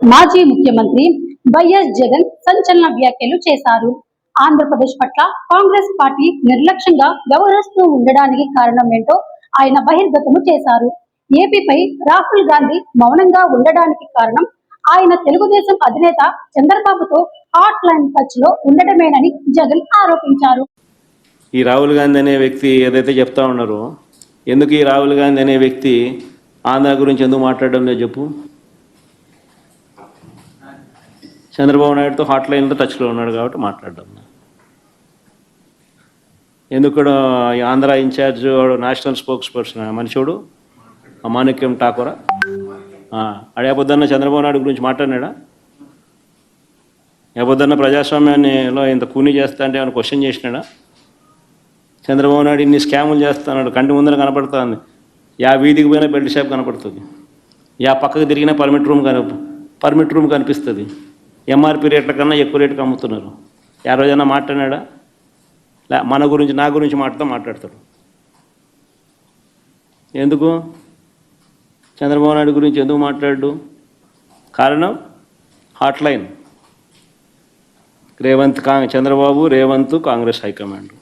మాజీ ముఖ్యమంత్రి వైఎస్ జగన్ సంచలన వ్యాఖ్యలు చేశారు. ఆంధ్రప్రదేశ్ పట్ల కాంగ్రెస్ పార్టీ నిర్లక్ష్యంగా వ్యవహరిస్తూ ఉండడానికి కారణం ఏంటో ఆయన బహిర్గతము చేశారు. ఏపీపై రాహుల్ గాంధీ మౌనంగా ఉండడానికి కారణం ఆయన తెలుగుదేశం అధినేత చంద్రబాబుతో హాట్ లైన్ టచ్ లో ఉండటమేనని జగన్ ఆరోపించారు. ఈ రాహుల్ గాంధీ అనే వ్యక్తి ఏదైతే చెప్తా ఉన్నారో, ఎందుకు ఈ రాహుల్ గాంధీ అనే వ్యక్తి ఆంధ్ర గురించి ఎందుకు మాట్లాడడం లేదు చెప్పు. చంద్రబాబు నాయుడుతో హాట్ లైన్లో టచ్లో ఉన్నాడు కాబట్టి మాట్లాడడం. ఎందుకు కూడా Andhra incharge national spokesperson మనిషిడు మాణిక్యం ఠాకూరా అడేపొద్దన్న చంద్రబాబు నాయుడు గురించి మాట్లాడినాడా? ఏపొద్దన్న ప్రజాస్వామ్యాన్నిలో ఇంత కూనీ చేస్తా అంటే ఏమైనా క్వశ్చన్ చేసినాడా? చంద్రబాబు నాయుడు ఇన్ని స్కాములు చేస్తున్నాడు, కంటి ముందర కనపడుతుంది. యా వీధికి పోయినా బెల్ట్ షాప్ కనపడుతుంది, యా పక్కకు తిరిగినా పర్మిట్ రూమ్ కనిపిస్తుంది. ఎంఆర్పి రేట్ల కన్నా ఎక్కువ రేటుకి అమ్ముతున్నారు. ఆ రోజైనా మాట్లాడినాడా? మన గురించి నా గురించి మాట్లాడతాడు. ఎందుకు చంద్రబాబు నాయుడు గురించి ఎందుకు మాట్లాడు? కారణం hot line. Chandrababu Revanth Congress high command,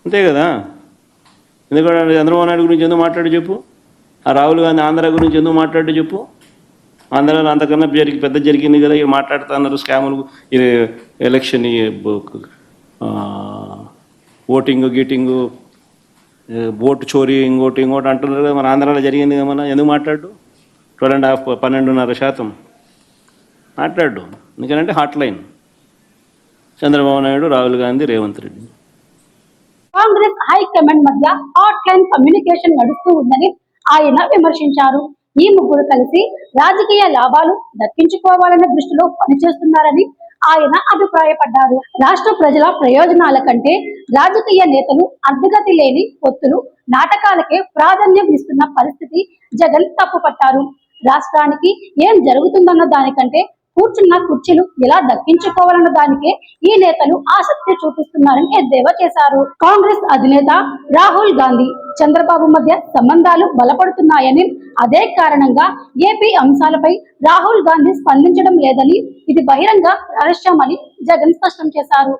అంతే కదా. ఎందుకంటే చంద్రబాబు నాయుడు గురించి ఎందుకు మాట్లాడు చెప్పు. ఆ రాహుల్ గాంధీ ఆంధ్ర గురించి ఎందుకు మాట్లాడు చెప్పు. ఆంధ్రాలో అంతకన్నా పెద్ద జరిగింది కదా, ఇక మాట్లాడుతున్నారు స్కాములు, ఇది ఎలక్షన్, ఓటింగ్ గీటింగు, ఓటు చోరీ, ఇంకోటి అంటున్నారు కదా. మన ఆంధ్రాలో జరిగింది కదా, మన ఎందుకు మాట్లాడు? 12.5% మాట్లాడు. ఎందుకంటే hot line Chandrababu Naidu, Rahul Gandhi, Revanth Reddy. Congress high command మధ్య హాట్ లైన్ కమ్యూనికేషన్ నడుస్తూ ఉందని ఆయన విమర్శించారు. ఈ ముగ్గురు కలిసి రాజకీయ లాభాలు దక్కించుకోవాలన్న దృష్టిలో పనిచేస్తున్నారని ఆయన అభిప్రాయపడ్డారు. రాష్ట్ర ప్రజల ప్రయోజనాల కంటే రాజకీయ నేతలు అర్ధగతి లేని పొత్తులు, నాటకాలకే ప్రాధాన్యం ఇస్తున్న పరిస్థితి జగన్ తప్పుపట్టారు. రాష్ట్రానికి ఏం జరుగుతుందన్న దానికంటే కూర్చున్న కుర్చీలు ఎలా దక్కించుకోవాలన్న దానికే ఈ నేతలు ఆసక్తి చూపిస్తున్నారని ఎద్దేవా చేశారు. కాంగ్రెస్ అధినేత రాహుల్ గాంధీ, చంద్రబాబు మధ్య సంబంధాలు బలపడుతున్నాయని, అదే కారణంగా ఏపీ అంశాలపై రాహుల్ గాంధీ స్పందించడం లేదని, ఇది బహిరంగ రహస్యమని జగన్ స్పష్టం చేశారు.